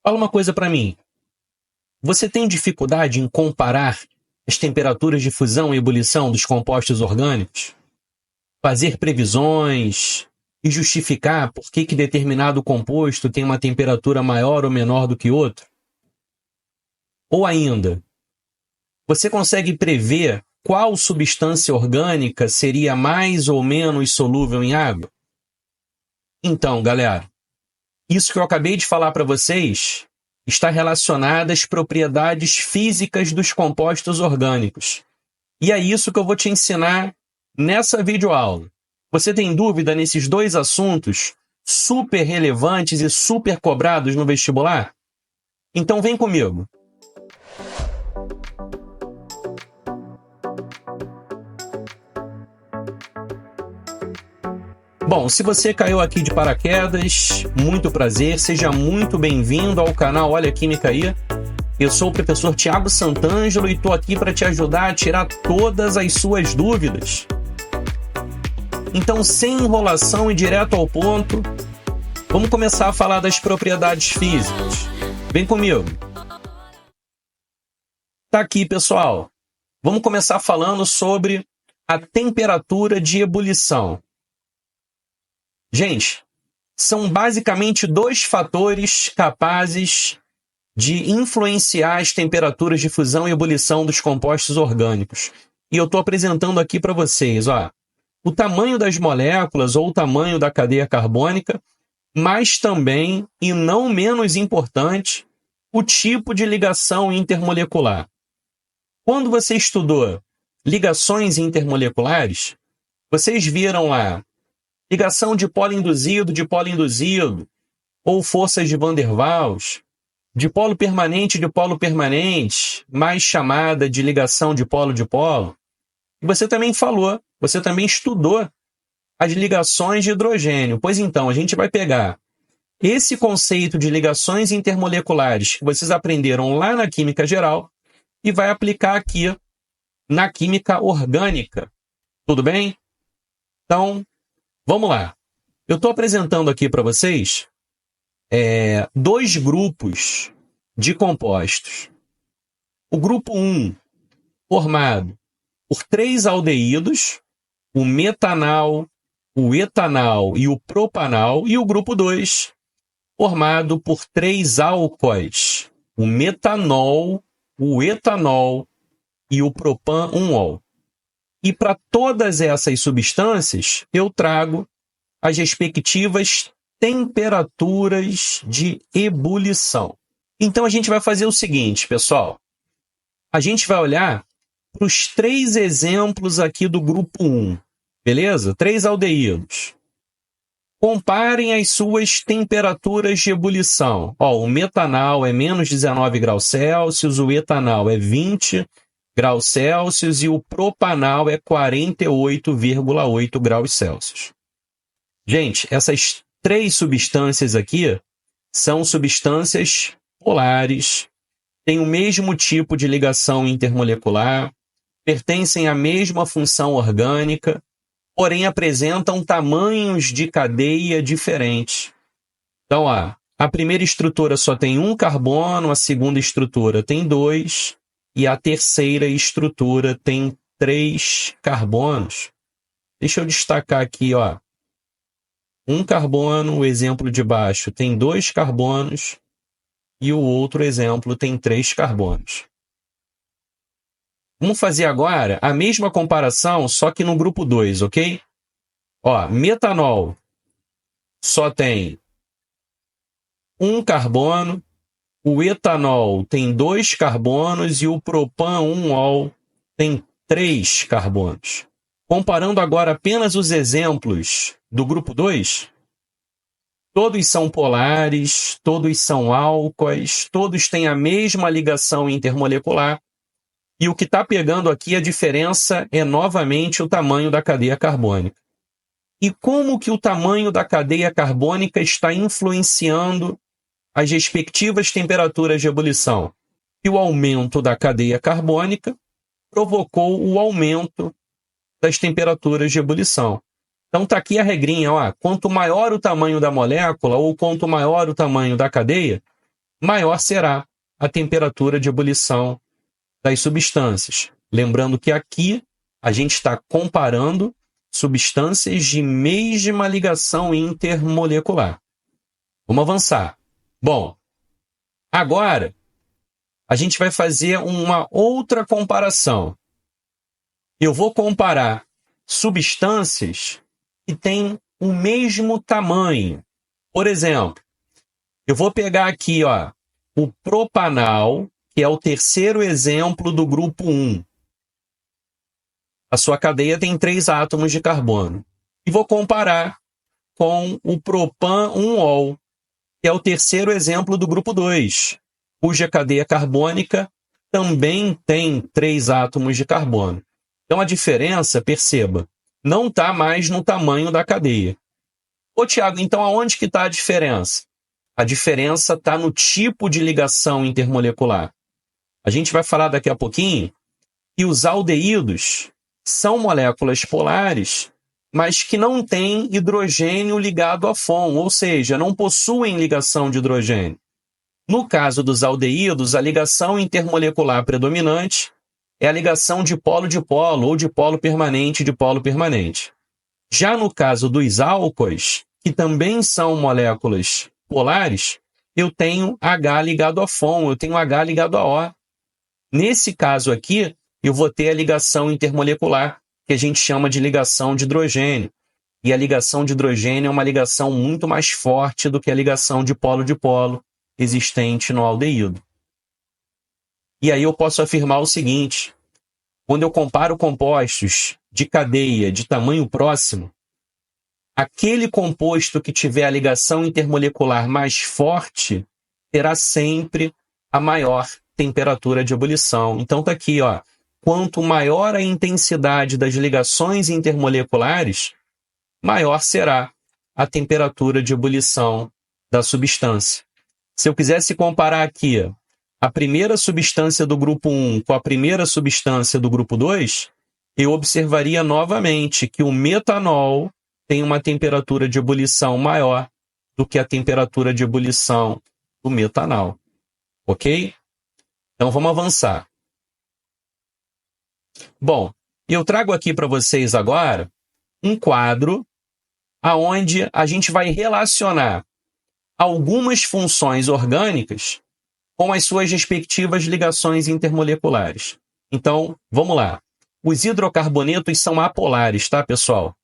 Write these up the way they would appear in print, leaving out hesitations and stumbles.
Fala uma coisa para mim. Você tem dificuldade em comparar as temperaturas de fusão e ebulição dos compostos orgânicos? Fazer previsões e justificar por que determinado composto tem uma temperatura maior ou menor do que outro? Ou ainda, você consegue prever qual substância orgânica seria mais ou menos solúvel em água? Então, galera, isso que eu acabei de falar para vocês está relacionado às propriedades físicas dos compostos orgânicos. E é isso que eu vou te ensinar nessa videoaula. Você tem dúvida nesses dois assuntos super relevantes e super cobrados no vestibular? Então vem comigo. Bom, se você caiu aqui de paraquedas, muito prazer, seja muito bem-vindo ao canal Olha a Química Aí. Eu sou o professor Thiago Santangelo e estou aqui para te ajudar a tirar todas as suas dúvidas. Então, sem enrolação e direto ao ponto, vamos começar a falar das propriedades físicas. Vem comigo. Tá aqui, pessoal. Vamos começar falando sobre a temperatura de ebulição. Gente, são basicamente dois fatores capazes de influenciar as temperaturas de fusão e ebulição dos compostos orgânicos. E eu estou apresentando aqui para vocês, ó, o tamanho das moléculas ou o tamanho da cadeia carbônica, mas também, e não menos importante, o tipo de ligação intermolecular. Quando você estudou ligações intermoleculares, vocês viram lá ligação de polo induzido, ou forças de Van der Waals, de polo permanente, mais chamada de ligação de polo. E você também falou, você também estudou as ligações de hidrogênio. Pois então, a gente vai pegar esse conceito de ligações intermoleculares que vocês aprenderam lá na Química Geral e vai aplicar aqui na Química Orgânica. Tudo bem? Então, vamos lá. Eu estou apresentando aqui para vocês dois grupos de compostos. O grupo 1, formado por 3 aldeídos, o metanal, o etanal e o propanal, e o grupo 2, formado por 3 álcoois, o metanol, o etanol e o propan-1-ol. E para todas essas substâncias, eu trago as respectivas temperaturas de ebulição. Então, a gente vai fazer o seguinte, pessoal. A gente vai olhar para os 3 exemplos aqui do grupo 1, beleza? 3 aldeídos. Comparem as suas temperaturas de ebulição. Ó, o metanal é menos 19 graus Celsius, o etanal é 20 graus Celsius e o propanal é 48,8 graus Celsius. Gente, essas 3 substâncias aqui são substâncias polares, têm o mesmo tipo de ligação intermolecular, pertencem à mesma função orgânica, porém apresentam tamanhos de cadeia diferentes. Então, ó, a primeira estrutura só tem 1 carbono, a segunda estrutura tem 2, e a terceira estrutura tem 3 carbonos. Deixa eu destacar aqui, ó. 1 carbono, o exemplo de baixo, tem 2 carbonos, e o outro exemplo tem 3 carbonos. Vamos fazer agora a mesma comparação, só que no grupo 2, ok? Ó, metanol só tem 1 carbono, o etanol tem 2 carbonos e o propan-1-ol tem 3 carbonos. Comparando agora apenas os exemplos do grupo 2, todos são polares, todos são álcoois, todos têm a mesma ligação intermolecular. E o que está pegando aqui, a diferença é novamente o tamanho da cadeia carbônica. E como que o tamanho da cadeia carbônica está influenciando as respectivas temperaturas de ebulição? E o aumento da cadeia carbônica provocou o aumento das temperaturas de ebulição. Então está aqui a regrinha, ó, quanto maior o tamanho da molécula ou quanto maior o tamanho da cadeia, maior será a temperatura de ebulição das substâncias. Lembrando que aqui a gente está comparando substâncias de mesma ligação intermolecular. Vamos avançar. Bom, agora a gente vai fazer uma outra comparação. Eu vou comparar substâncias que têm o mesmo tamanho. Por exemplo, eu vou pegar aqui, ó, o propanal, que é o terceiro exemplo do grupo 1. A sua cadeia tem 3 átomos de carbono. E vou comparar com o propan-1-ol, que é o terceiro exemplo do grupo 2, cuja cadeia carbônica também tem 3 átomos de carbono. Então a diferença, perceba, não está mais no tamanho da cadeia. Ô Tiago, então aonde que está a diferença? A diferença está no tipo de ligação intermolecular. A gente vai falar daqui a pouquinho que os aldeídos são moléculas polares, mas que não têm hidrogênio ligado a FON, ou seja, não possuem ligação de hidrogênio. No caso dos aldeídos, a ligação intermolecular predominante é a ligação de polo ou de polo permanente. Já no caso dos álcoois, que também são moléculas polares, eu tenho H ligado a FON, eu tenho H ligado a O. Nesse caso aqui, eu vou ter a ligação intermolecular, que a gente chama de ligação de hidrogênio. E a ligação de hidrogênio é uma ligação muito mais forte do que a ligação de polo existente no aldeído. E aí eu posso afirmar o seguinte: quando eu comparo compostos de cadeia de tamanho próximo, aquele composto que tiver a ligação intermolecular mais forte terá sempre a maior temperatura de ebulição. Então está aqui, ó, quanto maior a intensidade das ligações intermoleculares, maior será a temperatura de ebulição da substância. Se eu quisesse comparar aqui a primeira substância do grupo 1 com a primeira substância do grupo 2, eu observaria novamente que o metanol tem uma temperatura de ebulição maior do que a temperatura de ebulição do metanol. Ok? Então vamos avançar. Bom, eu trago aqui para vocês agora um quadro onde a gente vai relacionar algumas funções orgânicas com as suas respectivas ligações intermoleculares. Então, vamos lá. Os hidrocarbonetos são apolares, tá, pessoal?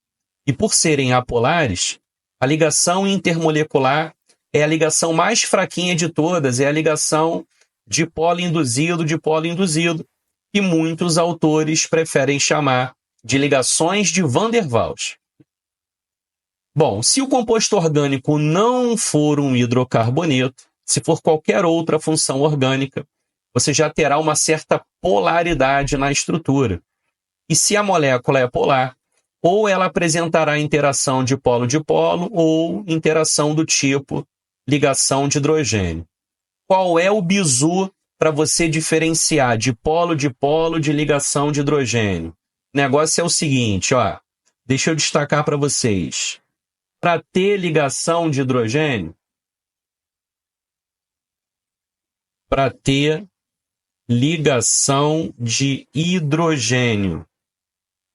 E por serem apolares, a ligação intermolecular é a ligação mais fraquinha de todas, é a ligação de polo induzido, que muitos autores preferem chamar de ligações de Van der Waals. Bom, se o composto orgânico não for um hidrocarboneto, se for qualquer outra função orgânica, você já terá uma certa polaridade na estrutura. E se a molécula é polar, ou ela apresentará interação de polo ou interação do tipo ligação de hidrogênio. Qual é o bizu para você diferenciar de polo de ligação de hidrogênio? O negócio é o seguinte, ó, deixa eu destacar para vocês. Para ter ligação de hidrogênio,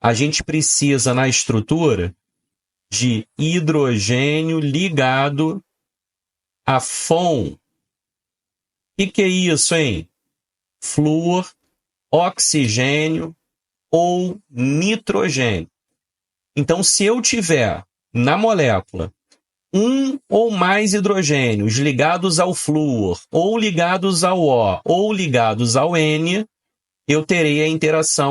a gente precisa na estrutura de hidrogênio ligado a FON. O que é isso, hein? Flúor, oxigênio ou nitrogênio. Então, se eu tiver na molécula um ou mais hidrogênios ligados ao flúor, ou ligados ao O, ou ligados ao N, eu terei a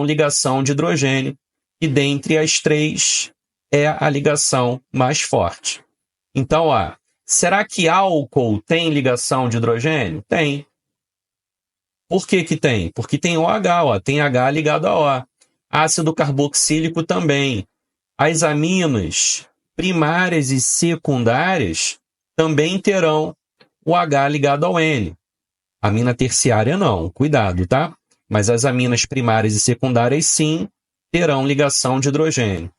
ligação de hidrogênio, e dentre as 3 é a ligação mais forte. Então, ó, será que álcool tem ligação de hidrogênio? Tem. Por que que tem? Porque tem OH, ó, tem H ligado a O. Ácido carboxílico também. As aminas primárias e secundárias também terão o H ligado ao N. Amina terciária não, cuidado, tá? Mas as aminas primárias e secundárias sim terão ligação de hidrogênio.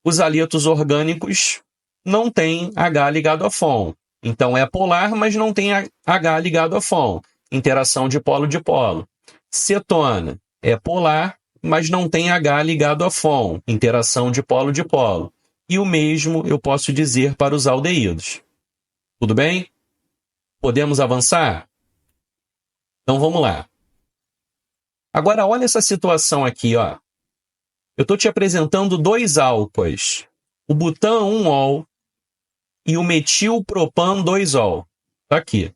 Os halitos orgânicos não têm H ligado a FON, Então é polar, mas não tem H ligado a FON. Interação de polo-dipolo. Cetona é polar, mas não tem H ligado a FON. Interação de polo-dipolo. E o mesmo eu posso dizer para os aldeídos. Tudo bem? Podemos avançar? Então vamos lá. Agora olha essa situação aqui, ó. Eu estou te apresentando dois álcoois. O butan 1-ol e o metilpropan 2-ol. Está aqui.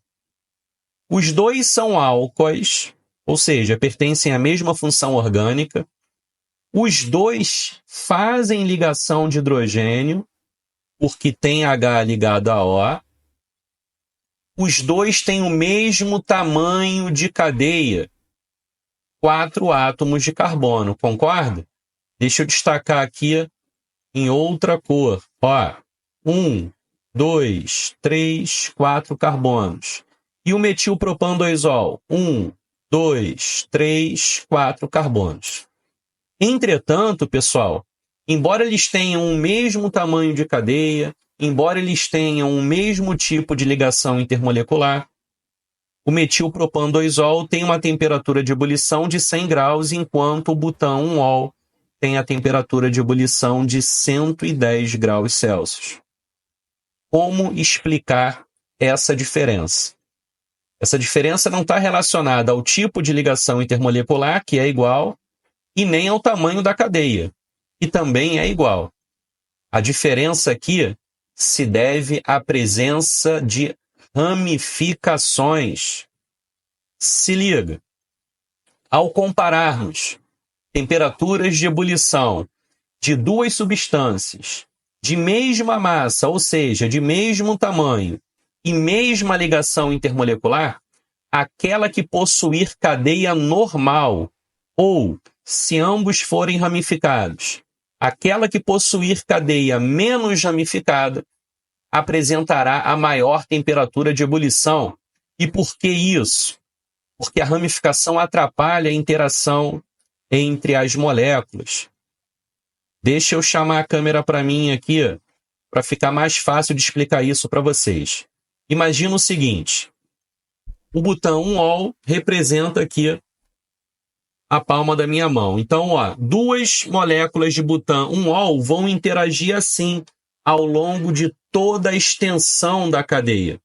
Os dois são álcoois, ou seja, pertencem à mesma função orgânica. Os dois fazem ligação de hidrogênio, porque tem H ligado a O. Os dois têm o mesmo tamanho de cadeia, 4 átomos de carbono, concorda? Deixa eu destacar aqui em outra cor. Ó, 1, 2, 3, 4 carbonos. E o metilpropan 2-ol? 1, 2, 3, 4 carbonos. Entretanto, pessoal, embora eles tenham o mesmo tamanho de cadeia, embora eles tenham o mesmo tipo de ligação intermolecular, o metilpropan 2-ol tem uma temperatura de ebulição de 100 graus, enquanto o butan 1-ol tem a temperatura de ebulição de 110 graus Celsius. Como explicar essa diferença? Essa diferença não está relacionada ao tipo de ligação intermolecular, que é igual, e nem ao tamanho da cadeia, que também é igual. A diferença aqui se deve à presença de ramificações. Se liga. Ao compararmos temperaturas de ebulição de duas substâncias de mesma massa, ou seja, de mesmo tamanho e mesma ligação intermolecular, aquela que possuir cadeia normal, ou, se ambos forem ramificados, aquela que possuir cadeia menos ramificada, apresentará a maior temperatura de ebulição. E por que isso? Porque a ramificação atrapalha a interação entre as moléculas. Deixa eu chamar a câmera para mim aqui, para ficar mais fácil de explicar isso para vocês. Imagina o seguinte, o butan 1-ol representa aqui a palma da minha mão. Então, ó, duas moléculas de butan 1-ol vão interagir assim ao longo de toda a extensão da cadeia.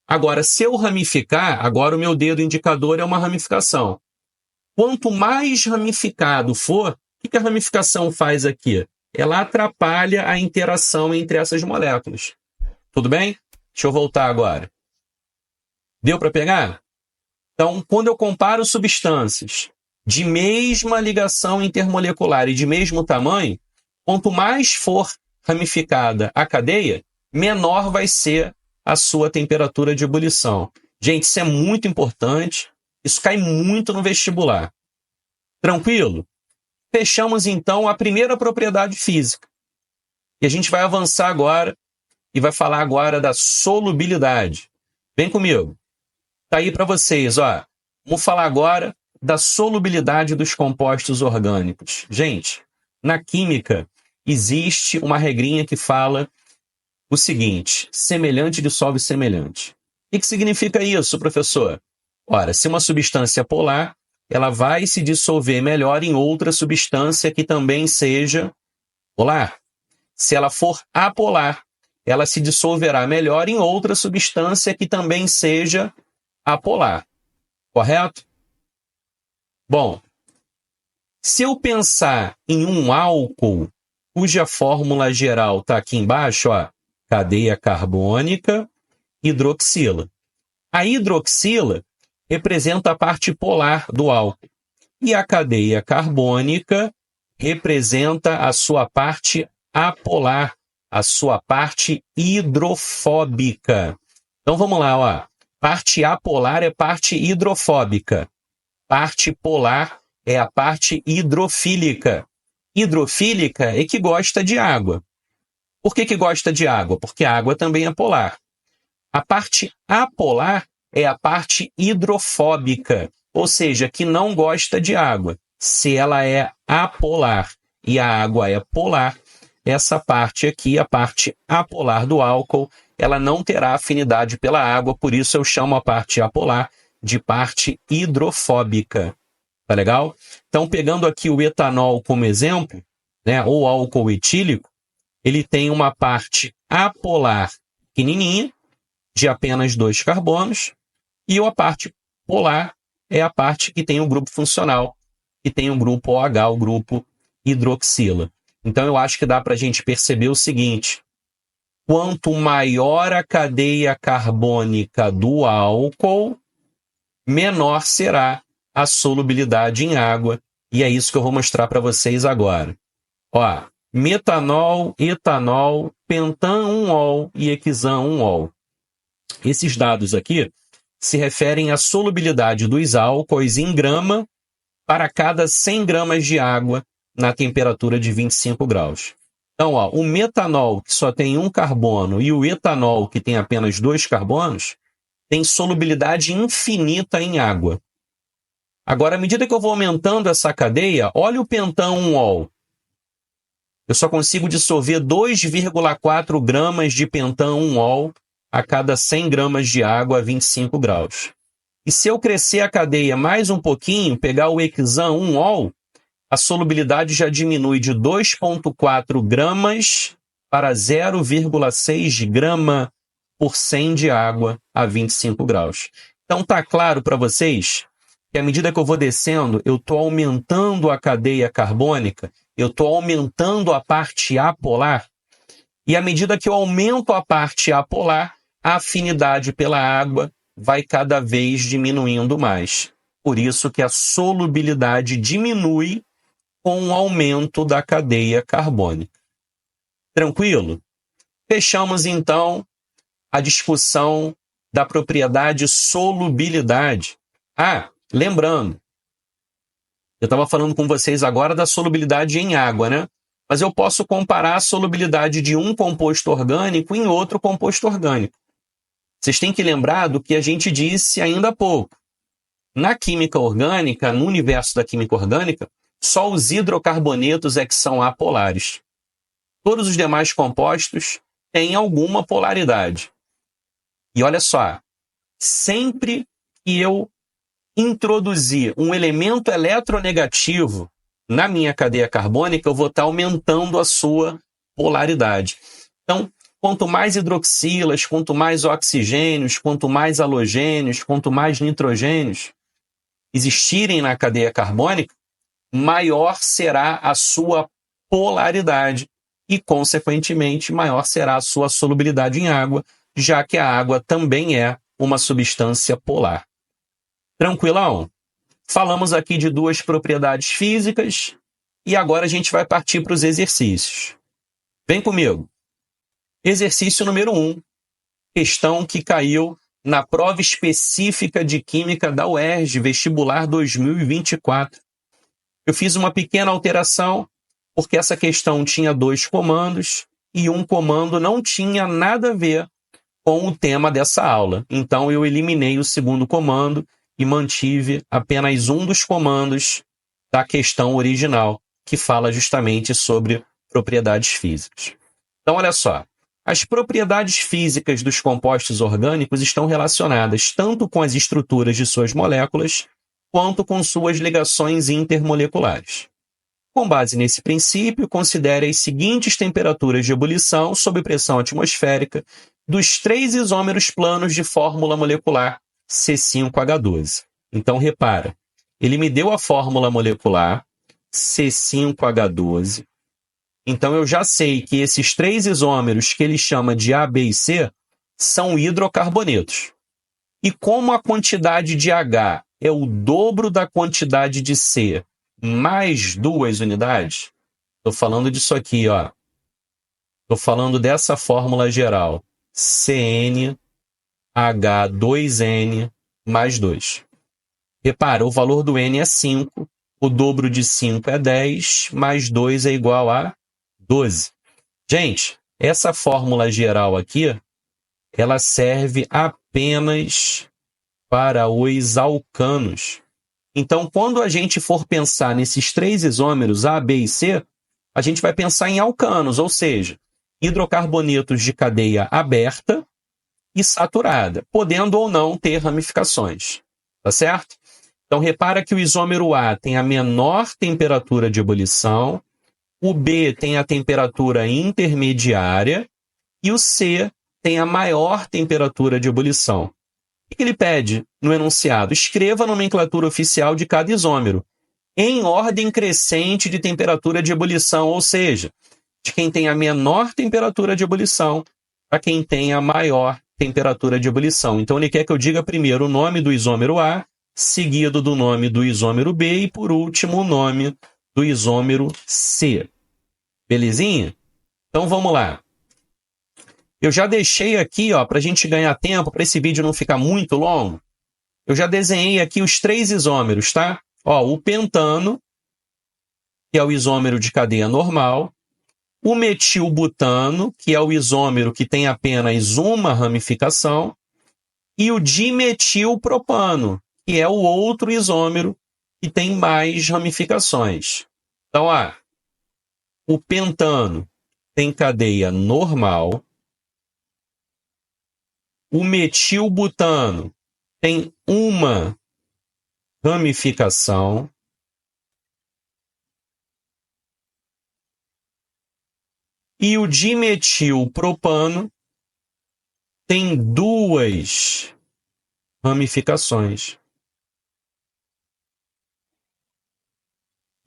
Agora, se eu ramificar, agora o meu dedo indicador é uma ramificação. Quanto mais ramificado for, o que a ramificação faz aqui? Ela atrapalha a interação entre essas moléculas. Tudo bem? Deixa eu voltar agora. Deu para pegar? Então, quando eu comparo substâncias de mesma ligação intermolecular e de mesmo tamanho, quanto mais for ramificada a cadeia, menor vai ser a sua temperatura de ebulição. Gente, isso é muito importante. Isso cai muito no vestibular. Tranquilo? Fechamos, então, a primeira propriedade física. E a gente vai avançar agora e vai falar agora da solubilidade. Vem comigo. Tá aí para vocês, ó. Vamos falar agora da solubilidade dos compostos orgânicos. Gente, na química existe uma regrinha que fala o seguinte: semelhante dissolve semelhante. O que significa isso, professor? Ora, se uma substância é polar, ela vai se dissolver melhor em outra substância que também seja polar. Se ela for apolar, ela se dissolverá melhor em outra substância que também seja apolar. Correto? Bom, se eu pensar em um álcool, cuja fórmula geral está aqui embaixo, ó, cadeia carbônica, hidroxila. A hidroxila representa a parte polar do álcool. E a cadeia carbônica representa a sua parte apolar, a sua parte hidrofóbica. Então vamos lá, ó. Parte apolar é parte hidrofóbica. Parte polar é a parte hidrofílica. Hidrofílica é que gosta de água. Por que gosta de água? Porque a água também é polar. A parte apolar é a parte hidrofóbica, ou seja, que não gosta de água. Se ela é apolar e a água é polar, essa parte aqui, a parte apolar do álcool, ela não terá afinidade pela água, por isso eu chamo a parte apolar de parte hidrofóbica. Tá legal? Então, pegando aqui o etanol como exemplo, né, ou álcool etílico, ele tem uma parte apolar pequenininha, de apenas 2 carbonos, e a parte polar é a parte que tem o grupo funcional, que tem o grupo OH, o grupo hidroxila. Então, eu acho que dá para a gente perceber o seguinte: quanto maior a cadeia carbônica do álcool, menor será a solubilidade em água. E é isso que eu vou mostrar para vocês agora. Ó, metanol, etanol, pentan-1-ol e hexan-1-ol. Esses dados aqui se referem à solubilidade dos álcoois em grama para cada 100 gramas de água na temperatura de 25 graus. Então, ó, o metanol, que só tem 1 carbono, e o etanol, que tem apenas 2 carbonos, tem solubilidade infinita em água. Agora, à medida que eu vou aumentando essa cadeia, olha o pentan-1-ol. Eu só consigo dissolver 2,4 gramas de pentan-1-ol a cada 100 gramas de água a 25 graus. E se eu crescer a cadeia mais um pouquinho, pegar o hexan-1-ol, a solubilidade já diminui de 2,4 gramas para 0,6 grama por 100 de água a 25 graus. Então tá claro para vocês que à medida que eu vou descendo, eu estou aumentando a cadeia carbônica, eu estou aumentando a parte apolar, e à medida que eu aumento a parte apolar, a afinidade pela água vai cada vez diminuindo mais. Por isso que a solubilidade diminui com o aumento da cadeia carbônica. Tranquilo? Fechamos, então, a discussão da propriedade solubilidade. Ah, lembrando, eu estava falando com vocês agora da solubilidade em água, né? Mas eu posso comparar a solubilidade de um composto orgânico em outro composto orgânico. Vocês têm que lembrar do que a gente disse ainda há pouco. Na química orgânica, no universo da química orgânica, só os hidrocarbonetos é que são apolares. Todos os demais compostos têm alguma polaridade. E olha só, sempre que eu introduzir um elemento eletronegativo na minha cadeia carbônica, eu vou estar aumentando a sua polaridade. Então, quanto mais hidroxilas, quanto mais oxigênios, quanto mais halogênios, quanto mais nitrogênios existirem na cadeia carbônica, maior será a sua polaridade e, consequentemente, maior será a sua solubilidade em água, já que a água também é uma substância polar. Tranquilão? Falamos aqui de 2 propriedades físicas e agora a gente vai partir para os exercícios. Vem comigo. Exercício número 1, questão que caiu na prova específica de Química da UERJ, vestibular 2024. Eu fiz uma pequena alteração, porque essa questão tinha 2 comandos e um comando não tinha nada a ver com o tema dessa aula. Então eu eliminei o segundo comando e mantive apenas um dos comandos da questão original, que fala justamente sobre propriedades físicas. Então, olha só. As propriedades físicas dos compostos orgânicos estão relacionadas tanto com as estruturas de suas moléculas, quanto com suas ligações intermoleculares. Com base nesse princípio, considere as seguintes temperaturas de ebulição sob pressão atmosférica dos 3 isômeros planos de fórmula molecular C5H12. Então, repara, ele me deu a fórmula molecular C5H12. Então, eu já sei que esses 3 isômeros que ele chama de A, B e C são hidrocarbonetos. E como a quantidade de H é o dobro da quantidade de C mais 2 unidades, estou falando disso aqui, ó. Estou falando dessa fórmula geral. CnH2n mais 2. Repara, o valor do N é 5, o dobro de 5 é 10, mais 2 é igual a 12. Gente, essa fórmula geral aqui, ela serve apenas para os alcanos. Então, quando a gente for pensar nesses 3 isômeros A, B e C, a gente vai pensar em alcanos, ou seja, hidrocarbonetos de cadeia aberta e saturada, podendo ou não ter ramificações, tá certo? Então, repara que o isômero A tem a menor temperatura de ebulição, o B tem a temperatura intermediária e o C tem a maior temperatura de ebulição. O que ele pede no enunciado? Escreva a nomenclatura oficial de cada isômero, em ordem crescente de temperatura de ebulição, ou seja, de quem tem a menor temperatura de ebulição para quem tem a maior temperatura de ebulição. Então, ele quer que eu diga primeiro o nome do isômero A, seguido do nome do isômero B e, por último, o nome do isômero C. Belezinha? Então, vamos lá. Eu já deixei aqui, para a gente ganhar tempo, para esse vídeo não ficar muito longo, eu já desenhei aqui os 3 isômeros, tá? O pentano, que é o isômero de cadeia normal, o metilbutano, que é o isômero que tem apenas uma ramificação, e o dimetilpropano, que é o outro isômero que tem mais ramificações. Então, o pentano tem cadeia normal, o metilbutano tem uma ramificação, e o dimetilpropano tem 2 ramificações.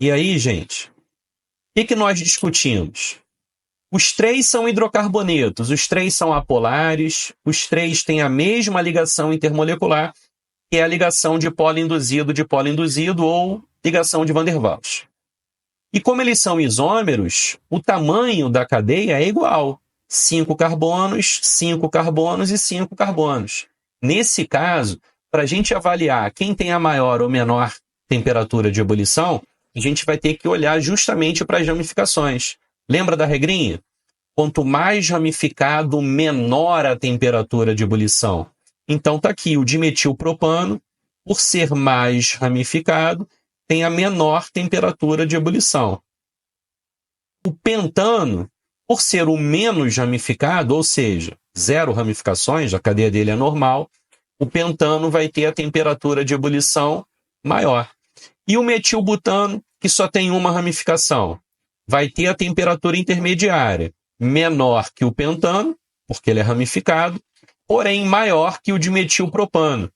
E aí, gente, o que nós discutimos? Os 3 são hidrocarbonetos, os 3 são apolares, os 3 têm a mesma ligação intermolecular, que é a ligação de polo induzido ou ligação de Van der Waals. E como eles são isômeros, o tamanho da cadeia é igual. 5 carbonos, 5 carbonos e 5 carbonos. Nesse caso, para a gente avaliar quem tem a maior ou menor temperatura de ebulição, a gente vai ter que olhar justamente para as ramificações. Lembra da regrinha? Quanto mais ramificado, menor a temperatura de ebulição. Então está aqui o dimetilpropano, por ser mais ramificado, tem a menor temperatura de ebulição. O pentano, por ser o menos ramificado, ou seja, 0 ramificações, a cadeia dele é normal, o pentano vai ter a temperatura de ebulição maior. E o metilbutano, que só tem uma ramificação, vai ter a temperatura intermediária, menor que o pentano, porque ele é ramificado, porém maior que o dimetilpropano.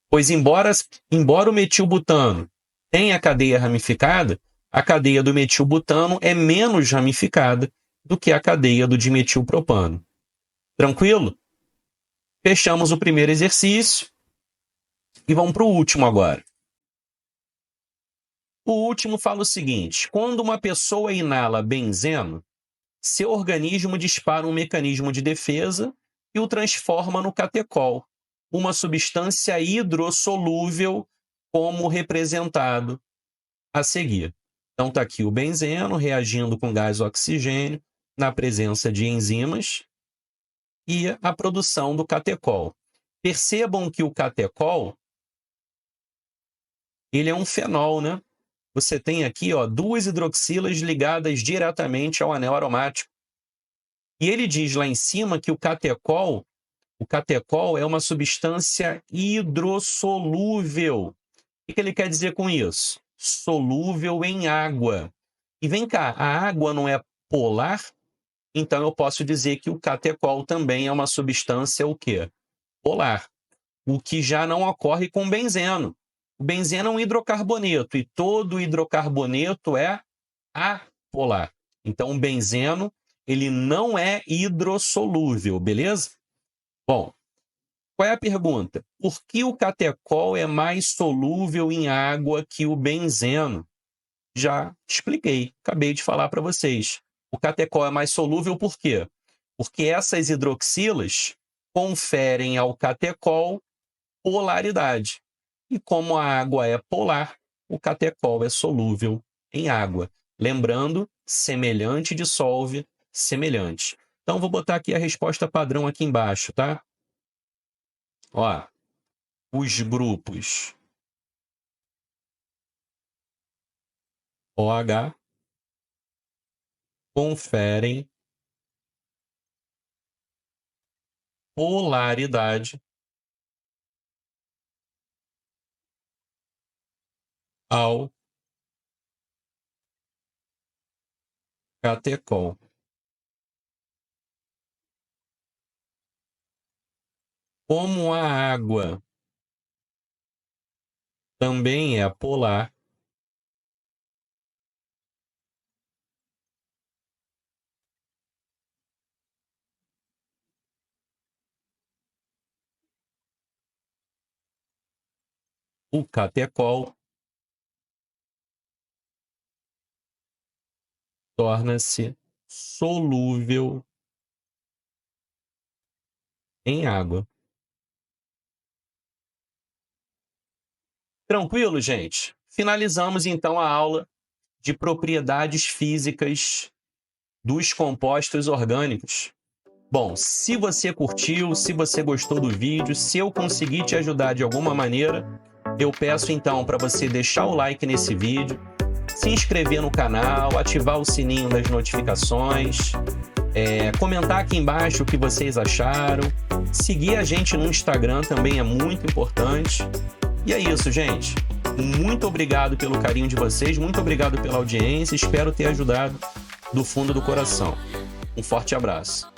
Pois embora o metilbutano tenha a cadeia ramificada, a cadeia do metilbutano é menos ramificada do que a cadeia do dimetilpropano. Tranquilo? Fechamos o primeiro exercício e vamos para o último agora. O último fala o seguinte: quando uma pessoa inala benzeno, seu organismo dispara um mecanismo de defesa e o transforma no catecol, uma substância hidrossolúvel, como representado a seguir. Então está aqui o benzeno reagindo com gás oxigênio na presença de enzimas e a produção do catecol. Percebam que o catecol, ele é um fenol, né? Você tem aqui 2 hidroxilas ligadas diretamente ao anel aromático. E ele diz lá em cima que o catecol é uma substância hidrossolúvel. O que ele quer dizer com isso? Solúvel em água. E vem cá, a água não é polar? Então eu posso dizer que o catecol também é uma substância o quê? Polar. O que já não ocorre com o benzeno. O benzeno é um hidrocarboneto e todo hidrocarboneto é apolar. Então o benzeno, ele não é hidrossolúvel, beleza? Bom, qual é a pergunta? Por que o catecol é mais solúvel em água que o benzeno? Já expliquei, acabei de falar para vocês. O catecol é mais solúvel por quê? Porque essas hidroxilas conferem ao catecol polaridade. E como a água é polar, o catecol é solúvel em água. Lembrando, semelhante dissolve semelhante. Então, vou botar aqui a resposta padrão aqui embaixo, tá? Os grupos OH conferem polaridade ao catecol. Como a água também é polar, o catecol torna-se solúvel em água. Tranquilo, gente? Finalizamos então a aula de propriedades físicas dos compostos orgânicos. Bom, se você curtiu, se você gostou do vídeo, se eu conseguir te ajudar de alguma maneira, eu peço então para você deixar o like nesse vídeo, se inscrever no canal, ativar o sininho das notificações, comentar aqui embaixo o que vocês acharam, seguir a gente no Instagram também é muito importante. E é isso, gente. Muito obrigado pelo carinho de vocês, muito obrigado pela audiência, espero ter ajudado do fundo do coração. Um forte abraço.